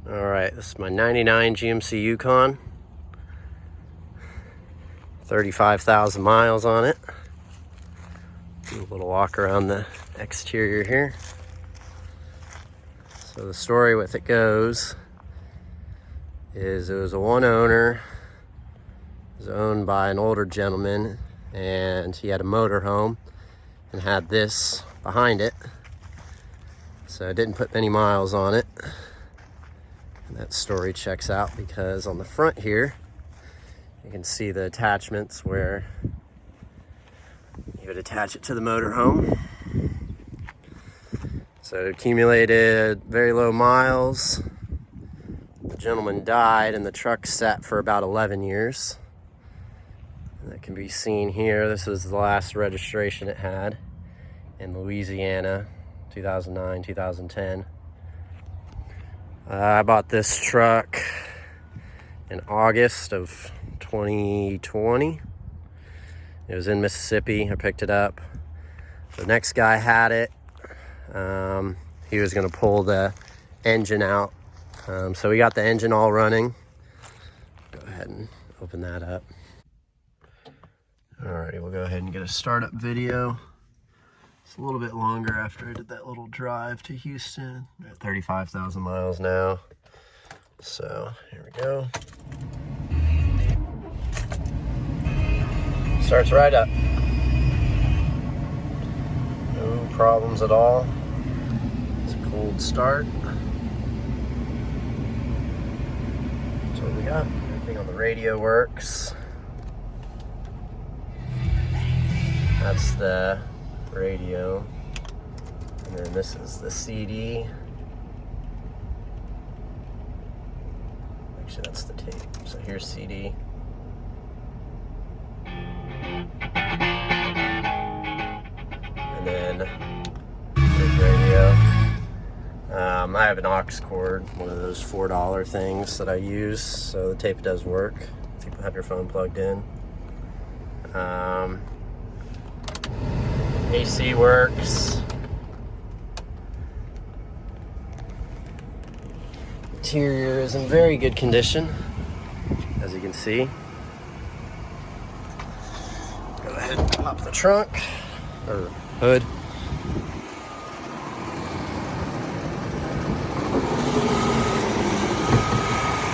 Alright, this is my 99 GMC Yukon. 35,000 miles on it. Do a little walk around the exterior here. So the story with it goes is it was a one owner. It was owned by an older gentleman, and he had a motorhome and had this behind it. So I didn't put many miles on it. And that story checks out because on the front here, you can see the attachments where you would attach it to the motorhome. So it accumulated very low miles. The gentleman died and the truck sat for about 11 years. And that can be seen here. This was the last registration it had in Louisiana, 2009, 2010. I bought this truck in August of 2020. It was in Mississippi. I picked it up. The next guy had it. He was going to pull the engine out. So we got the engine all running. Go ahead and open that up. Alrighty, we'll go ahead and get a startup video. It's a little bit longer after I did that little drive to Houston. We're at 35,000 miles now. So here we go. Starts right up. No problems at all. It's a cold start. That's what we got. Everything on the radio works. That's the radio. And then this is the CD. Actually, that's the tape. So here's CD. And then there's radio. I have an aux cord, one of those $4 things that I use, so the tape does work if you have your phone plugged in. AC works. Interior is in very good condition, as you can see. Go ahead and pop the trunk, or hood.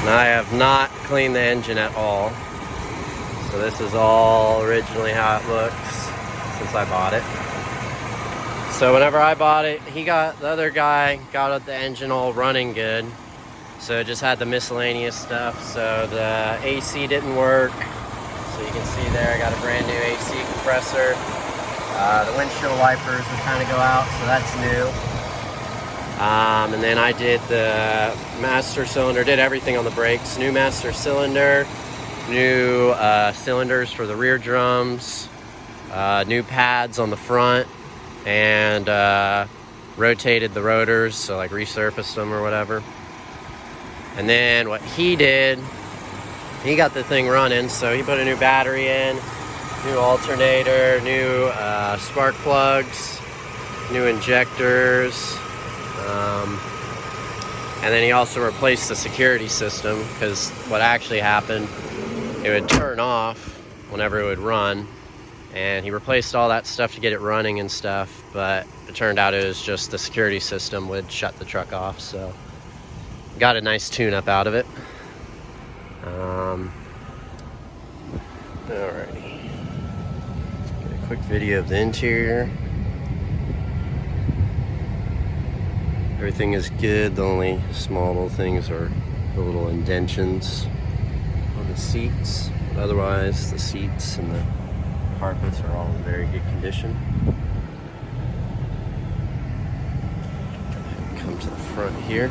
And I have not cleaned the engine at all. So this is all originally how it looks since I bought it. So whenever I bought it, the other guy got the engine all running good. So it just had the miscellaneous stuff. So the AC didn't work. So you can see there, I got a brand new AC compressor. The windshield wipers would kind of go out, so that's new. And then I did the master cylinder, did everything on the brakes. New master cylinder, new cylinders for the rear drums, new pads on the front, and rotated the rotors, so like resurfaced them or whatever. And then what he did, he got the thing running, so he put a new battery in, new alternator, new spark plugs, new injectors, and then he also replaced the security system, because what actually happened, it would turn off whenever it would run, and he replaced all that stuff to get it running and stuff, but it turned out it was just the security system would shut the truck off, so got a nice tune-up out of it. Alrighty. Get a quick video of the interior. Everything is good. The only small little things are the little indentions on the seats. But otherwise, the seats and the carpets are all in very good condition. Come to the front here.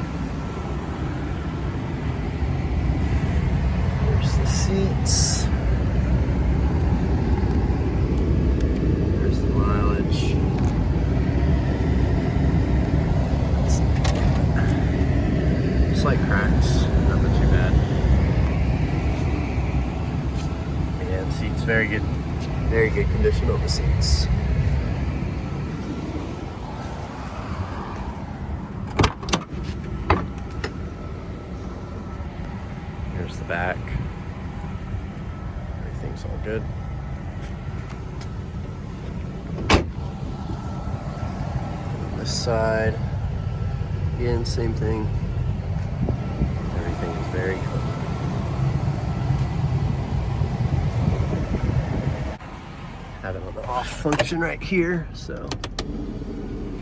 There's the seats. There's the mileage. Slight cracks, nothing too bad. Yeah, the seats very good condition on the seats. There's the back. Everything's all good. This side, again, same thing. Everything is very clean. Have it on the off function right here, so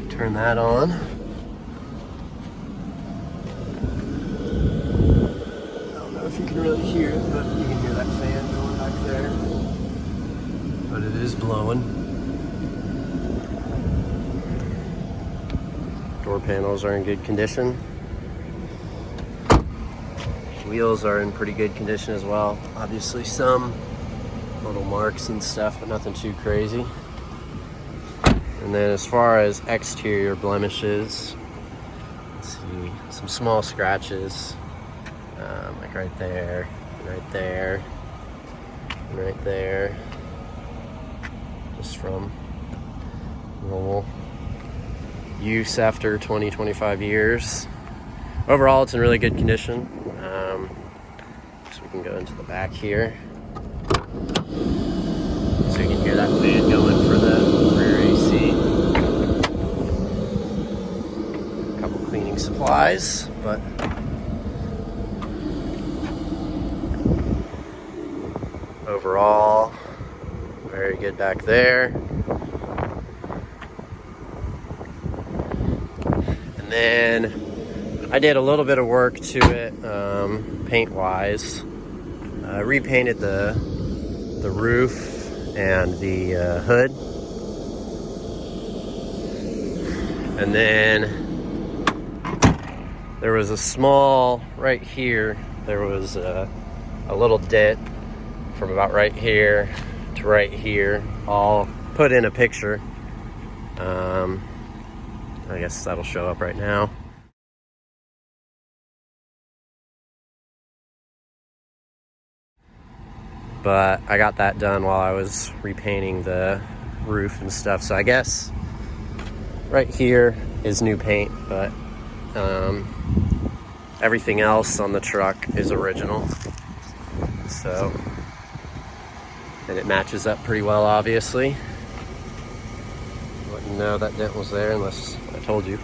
turn that on. I don't know if you can really hear it, but you can hear that fan going back there. But it is blowing. Door panels are in good condition. Wheels are in pretty good condition as well. Obviously some little marks and stuff, but nothing too crazy. And then as far as exterior blemishes, let's see, some small scratches, like right there, right there, and right there, just from normal use after 20-25 years. Overall, it's in really good condition. So we can go into the back here. So you can hear that fan going for the rear AC. A couple cleaning supplies, but overall, very good back there. And then I did a little bit of work to it, paint-wise. Repainted the roof and the hood. And then there was a small, right here, there was a little dent from about right here to right here. I'll put in a picture. I guess that'll show up right now. But I got that done while I was repainting the roof and stuff. So I guess right here is new paint, but everything else on the truck is original. So, and it matches up pretty well, obviously. Wouldn't know that dent was there unless I told you.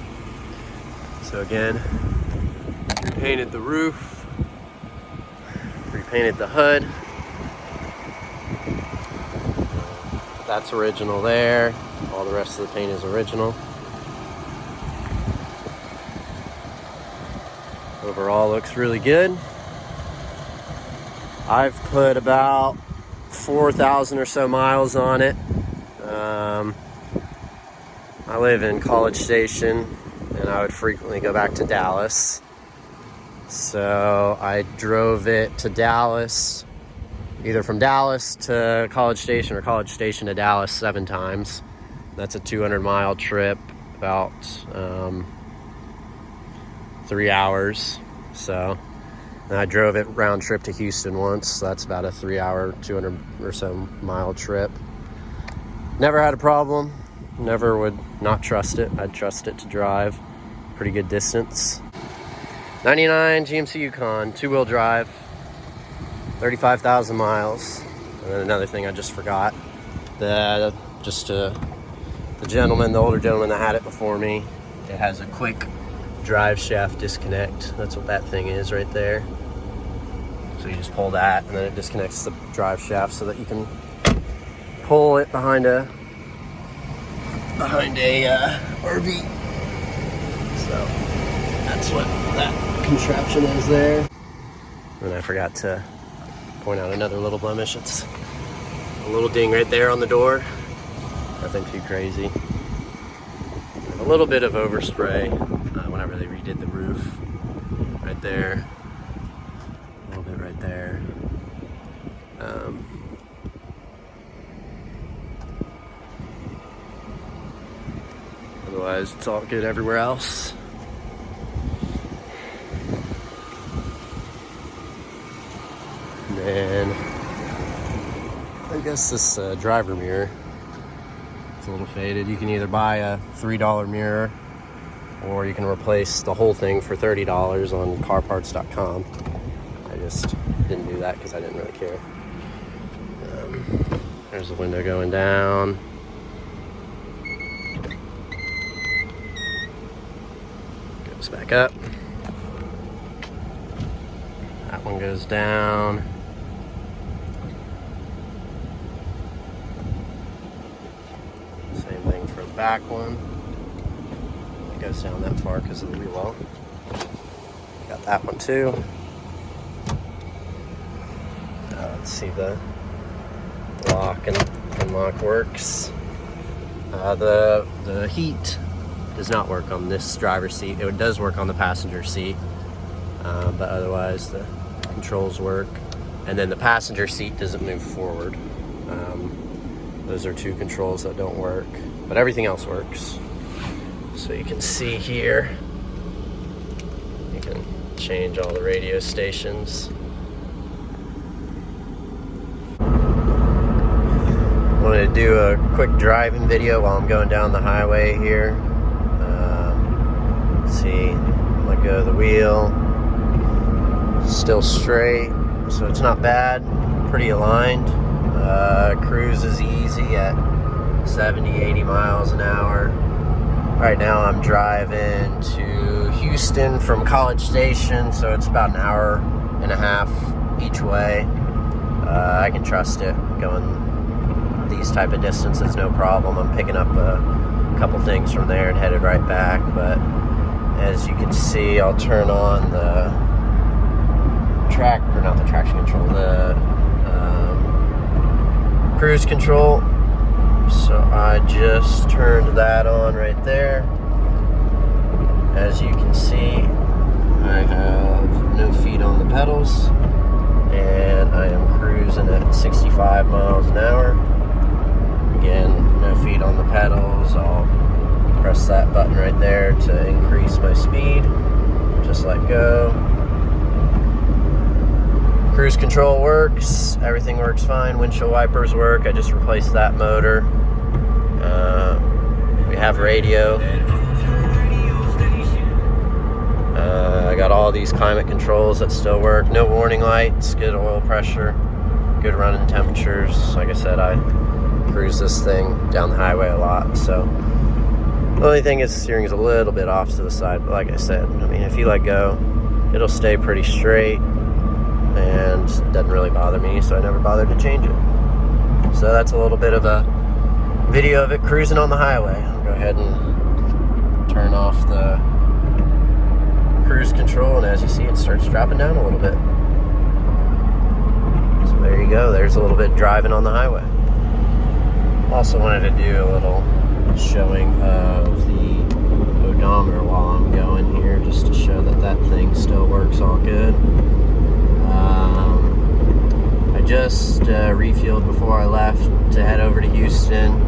So again, repainted the roof, repainted the hood. That's original there. All the rest of the paint is original. Overall looks really good. I've put about 4,000 or so miles on it. I live in College Station and I would frequently go back to Dallas. So I drove it to Dallas, either from Dallas to College Station or College Station to Dallas 7 times. That's a 200-mile trip, about 3 hours. So, and I drove it round trip to Houston once. So that's about a 3-hour, 200 or so mile trip. Never had a problem. Never would not trust it. I'd trust it to drive pretty good distance. 99 GMC Yukon, 2-wheel drive. 35,000 miles. And then another thing I just forgot, the gentleman, the older gentleman that had it before me, it has a quick drive shaft disconnect. That's what that thing is right there. So you just pull that and then it disconnects the drive shaft so that you can pull it behind a RV. So that's what that contraption is there. And I forgot to point out another little blemish. It's a little ding right there on the door. Nothing too crazy. A little bit of overspray whenever they redid the roof. Right there. A little bit right there. Otherwise, it's all good everywhere else. And I guess this driver mirror, it's a little faded. You can either buy a $3 mirror or you can replace the whole thing for $30 on carparts.com. I just didn't do that because I didn't really care. There's the window going down. Goes back up. That one goes down. Same thing for the back one. It goes down that far because of the wheel well. Got that one too. Let's see, the lock and unlock works. The heat does not work on this driver's seat. It does work on the passenger seat, but otherwise the controls work. And then the passenger seat doesn't move forward. Those are two controls that don't work, but everything else works. So you can see here, you can change all the radio stations. Wanted to do a quick driving video while I'm going down the highway here. See, let go of the wheel. Still straight, so it's not bad. Pretty aligned. Cruise is easy at 70, 80 miles an hour. Right now I'm driving to Houston from College Station, so it's about an hour and a half each way. I can trust it going these type of distances, no problem. I'm picking up a couple things from there and headed right back. But as you can see, I'll turn on the not the traction control, the cruise control. So I just turned that on right there. As you can see, I have no feet on the pedals, and I am cruising at 65 miles an hour. Again, no feet on the pedals. I'll press that button right there to increase my speed. Just let go. Cruise control works. Everything works fine. Windshield wipers work. I just replaced that motor. We have radio. I got all these climate controls that still work. No warning lights. Good oil pressure. Good running temperatures. Like I said, I cruise this thing down the highway a lot, so the only thing is the steering is a little bit off to the side, but like I said, I mean, if you let go, it'll stay pretty straight and it doesn't really bother me, so I never bothered to change it. So that's a little bit of a video of it cruising on the highway. I'll go ahead and turn off the cruise control, and as you see, it starts dropping down a little bit. So there you go, there's a little bit driving on the highway. Also wanted to do a little showing of the odometer while I'm going here, just to show that that thing still works all good. I just refueled before I left to head over to Houston.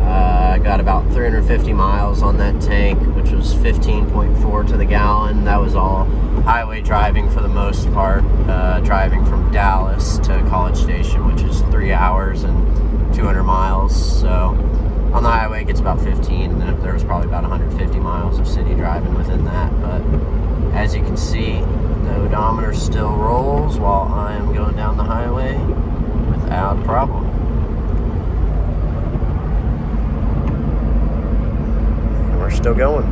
I got about 350 miles on that tank, which was 15.4 to the gallon. That was all highway driving for the most part, driving from Dallas to College Station, which is 3 hours and 200 miles. So on the highway it gets about 15, and then there was probably about 150 miles of city driving within that. But as you can see, the odometer still rolls while I am going down the highway without a problem. And we're still going.